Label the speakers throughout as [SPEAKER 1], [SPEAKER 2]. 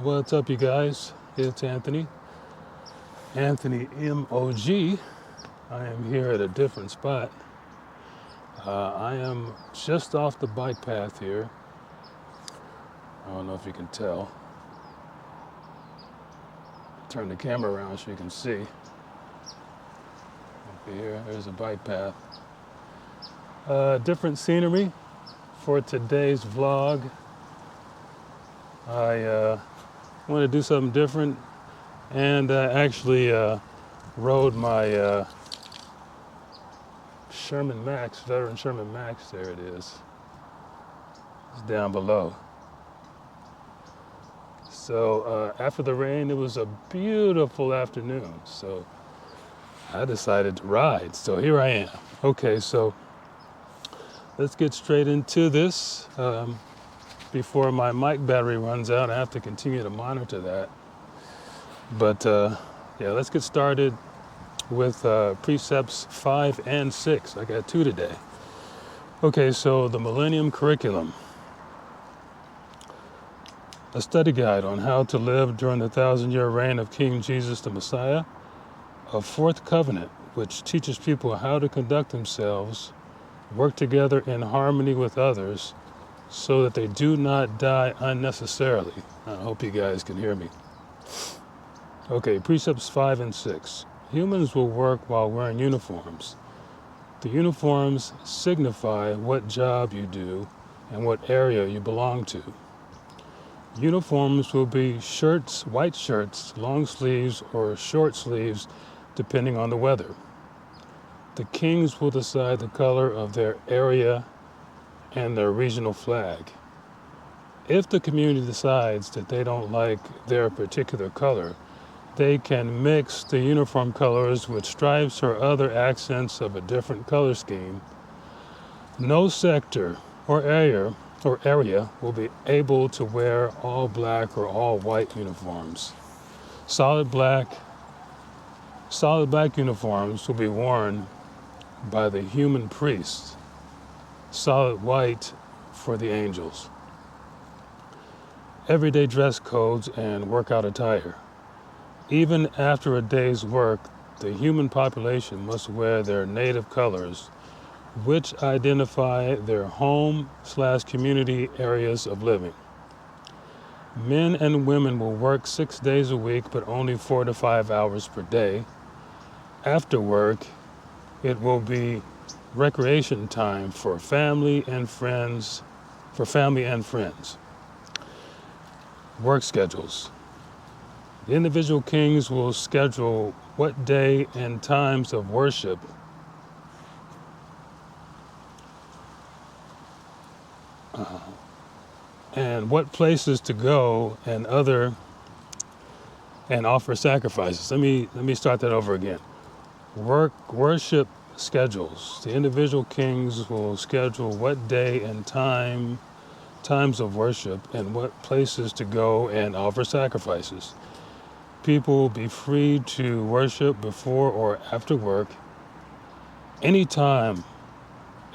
[SPEAKER 1] What's up, you guys? It's Anthony. Anthony MOG. I am here at a different spot. I am just off the bike path here. I don't know if you can tell. Turn the camera around so you can see. Up here, there's a bike path. Different scenery for today's vlog. I want to do something different, and actually rode my Sherman Max, veteran Sherman Max. There it is. It's down below. So after the rain, it was a beautiful afternoon. So I decided to ride. So here I am. Okay, so let's get straight into this. Before my mic battery runs out, I have to continue to monitor that. But yeah, let's get started with Precepts 5 and 6. I got 2 today. Okay, so the Millennium Curriculum. A study guide on how to live during the 1,000-year reign of King Jesus the Messiah. A fourth covenant, which teaches people how to conduct themselves, work together in harmony with others, so that they do not die unnecessarily. I hope you guys can hear me. Okay, Precepts 5 and 6. Humans will work while wearing uniforms. The uniforms signify what job you do and what area you belong to. Uniforms will be shirts, white shirts, long sleeves, or short sleeves, depending on the weather. The kings will decide the color of their area and their regional flag. If the community decides that they don't like their particular color, they can mix the uniform colors with stripes or other accents of a different color scheme. No sector or area will be able to wear all black or all white uniforms. Solid black uniforms will be worn by the human priests. Solid white for the angels. Everyday dress codes and workout attire. Even after a day's work, the human population must wear their native colors, which identify their home/community areas of living. Men and women will work 6 days a week, but only 4 to 5 hours per day. After work, it will be recreation time for family and friends. Work schedules. The individual kings will schedule what day and times of worship and what places to go and offer sacrifices. Let me start that over again. Worship schedules. The individual kings will schedule what day and times of worship and what places to go and offer sacrifices. People will be free to worship before or after work. Anytime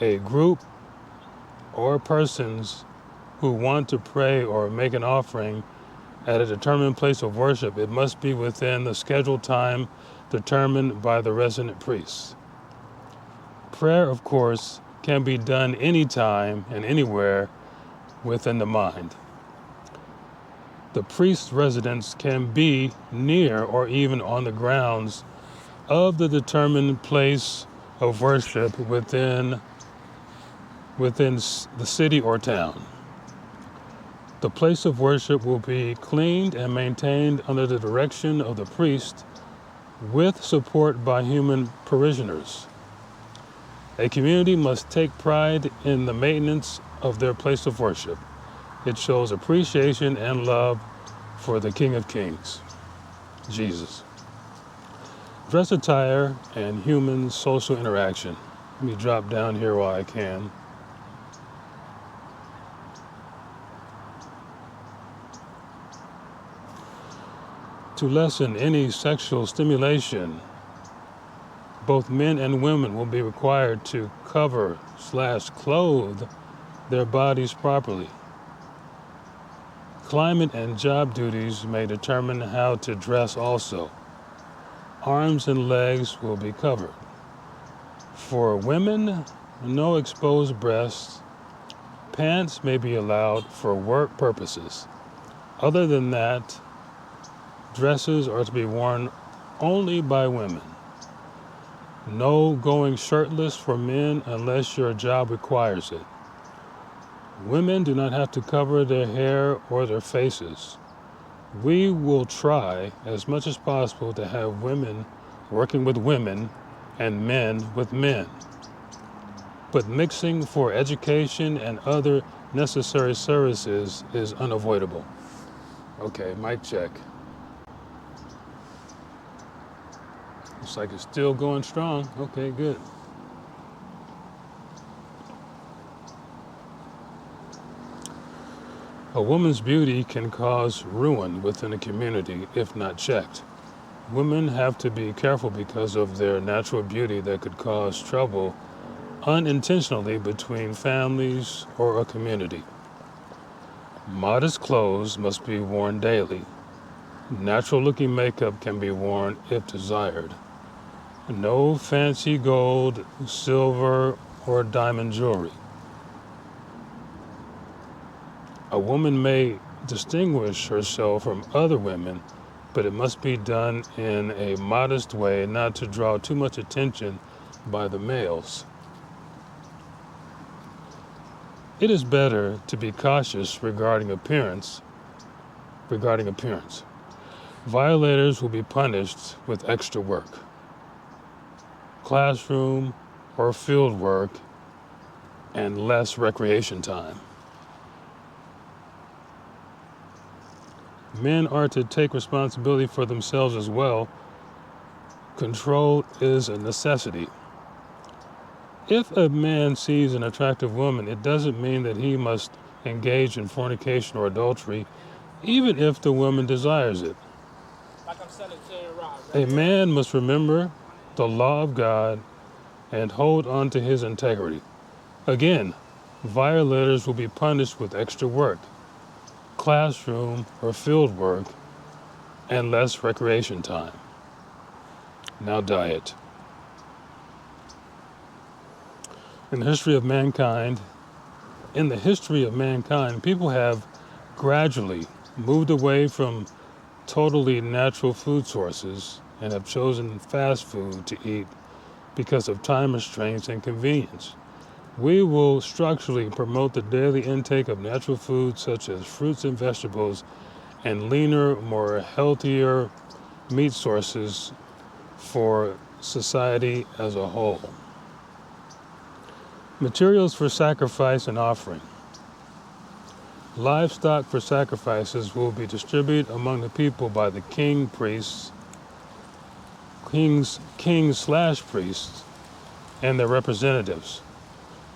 [SPEAKER 1] a group or persons who want to pray or make an offering at a determined place of worship, it must be within the scheduled time determined by the resident priests. Prayer, of course, can be done anytime and anywhere within the mind. The priest's residence can be near or even on the grounds of the determined place of worship within the city or town. The place of worship will be cleaned and maintained under the direction of the priest with support by human parishioners. A community must take pride in the maintenance of their place of worship. It shows appreciation and love for the King of Kings, Jesus. Dress attire and human social interaction. Let me drop down here while I can. To lessen any sexual stimulation, both men and women will be required to cover/clothe their bodies properly. Climate and job duties may determine how to dress also. Arms and legs will be covered. For women, no exposed breasts. Pants may be allowed for work purposes. Other than that, dresses are to be worn only by women. No going shirtless for men unless your job requires it. Women do not have to cover their hair or their faces. We will try as much as possible to have women working with women and men with men. But mixing for education and other necessary services is unavoidable. Okay, mic check. Looks like it's still going strong. Okay, good. A woman's beauty can cause ruin within a community if not checked. Women have to be careful because of their natural beauty that could cause trouble unintentionally between families or a community. Modest clothes must be worn daily. Natural-looking makeup can be worn if desired. No fancy gold, silver, or diamond jewelry. A woman may distinguish herself from other women, but it must be done in a modest way, not to draw too much attention by the males. It is better to be cautious regarding appearance. Violators will be punished with extra work, classroom or field work, and less recreation time. Men are to take responsibility for themselves as well. Control is a necessity. If a man sees an attractive woman, it doesn't mean that he must engage in fornication or adultery, even if the woman desires it. A man must remember the law of God and hold on to his integrity. Again, violators will be punished with extra work, classroom or field work, and less recreation time. Now diet. In the history of mankind, people have gradually moved away from totally natural food sources and have chosen fast food to eat because of time restraints and convenience. We will structurally promote the daily intake of natural foods such as fruits and vegetables and leaner, more healthier meat sources for society as a whole. Materials for sacrifice and offering. Livestock for sacrifices will be distributed among the people by the kings/priests, and their representatives.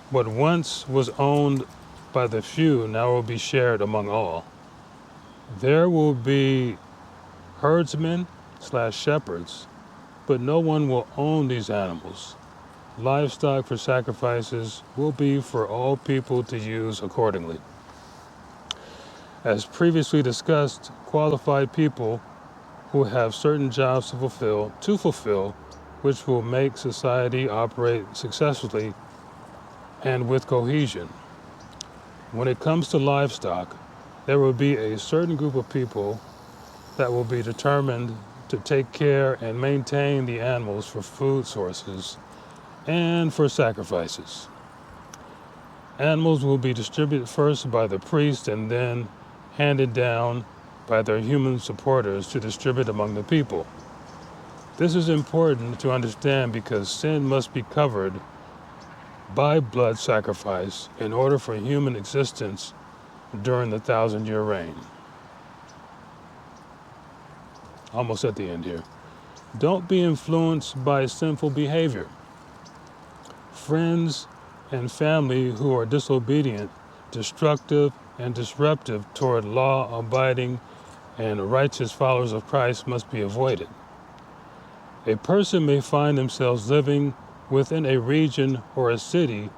[SPEAKER 1] What once was owned by the few now will be shared among all. There will be herdsmen/shepherds, but no one will own these animals. Livestock for sacrifices will be for all people to use accordingly. As previously discussed, qualified people who have certain jobs to fulfill, which will make society operate successfully and with cohesion. When it comes to livestock, there will be a certain group of people that will be determined to take care and maintain the animals for food sources and for sacrifices. Animals will be distributed first by the priest and then handed down by their human supporters to distribute among the people. This is important to understand because sin must be covered by blood sacrifice in order for human existence during the 1,000-year reign. Almost at the end here. Don't be influenced by sinful behavior. Friends and family who are disobedient, destructive, and disruptive toward law-abiding and righteous followers of Christ must be avoided. A person may find themselves living within a region or a city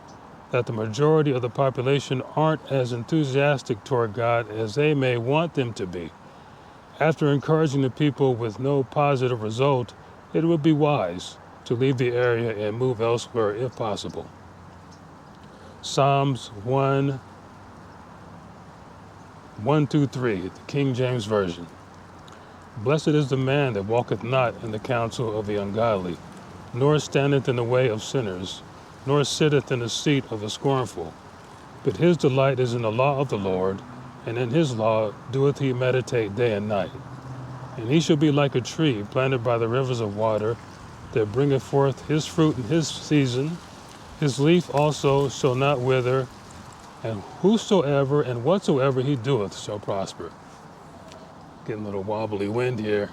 [SPEAKER 1] that the majority of the population aren't as enthusiastic toward God as they may want them to be. After encouraging the people with no positive result, it would be wise to leave the area and move elsewhere if possible. Psalms 1:1-3, the King James Version. Blessed is the man that walketh not in the counsel of the ungodly, nor standeth in the way of sinners, nor sitteth in the seat of the scornful. But his delight is in the law of the Lord, and in his law doeth he meditate day and night. And he shall be like a tree planted by the rivers of water, that bringeth forth his fruit in his season. His leaf also shall not wither, and whosoever and whatsoever he doeth shall prosper. Getting a little wobbly wind here.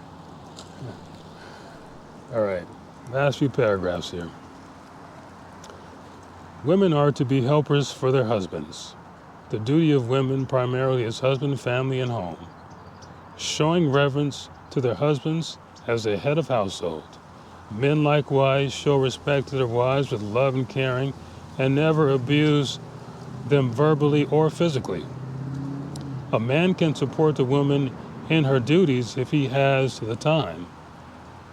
[SPEAKER 1] All right, last few paragraphs here. Women are to be helpers for their husbands. The duty of women primarily is husband, family, and home. Showing reverence to their husbands as the head of household. Men likewise show respect to their wives with love and caring, and never abuse them verbally or physically. A man can support the woman in her duties if he has the time.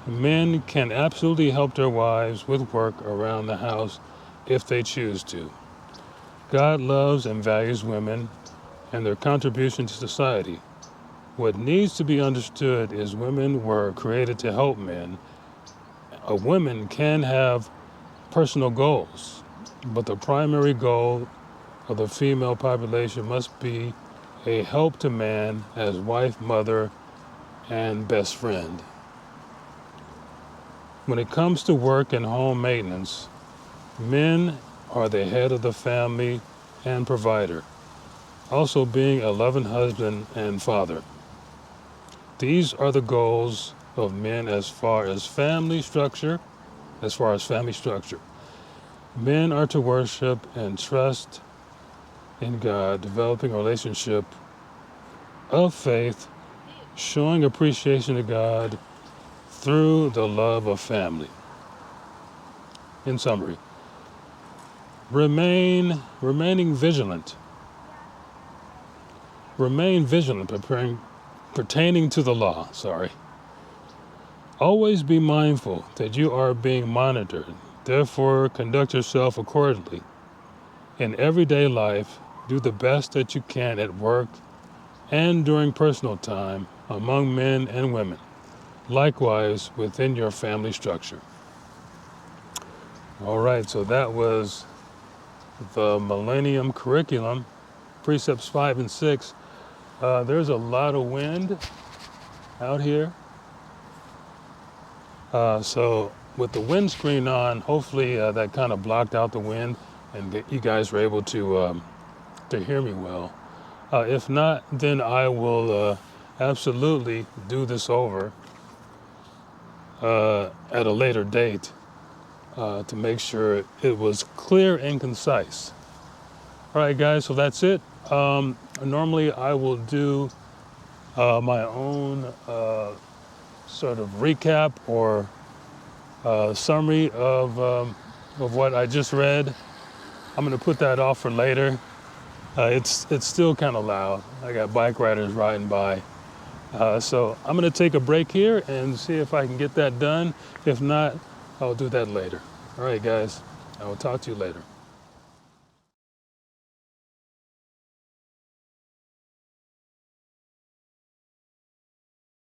[SPEAKER 1] Men can absolutely help their wives with work around the house if they choose to. God loves and values women and their contribution to society. What needs to be understood is women were created to help men. A woman can have personal goals, but the primary goal of the female population must be a help to man as wife, mother, and best friend. When it comes to work and home maintenance, men are the head of the family and provider, also being a loving husband and father. These are the goals of men as far as family structure. Men are to worship and trust in God, developing a relationship of faith, showing appreciation to God through the love of family. In summary, remaining vigilant. Remain vigilant, pertaining to the law. Always be mindful that you are being monitored. Therefore, conduct yourself accordingly. In everyday life, do the best that you can at work and during personal time among men and women. Likewise, within your family structure. All right, so that was the Millennium Curriculum, Precepts 5 and 6. There's a lot of wind out here. So with the windscreen on, hopefully that kind of blocked out the wind and that you guys were able to hear me well. If not, then I will absolutely do this over at a later date to make sure it was clear and concise. All right, guys, so that's it. Normally I will do my own sort of recap or summary of what I just read. I'm going to put that off for later. It's still kind of loud. I got bike riders riding by. So I'm going to take a break here and see if I can get that done. If not, I'll do that later. All right, guys. I will talk to you later.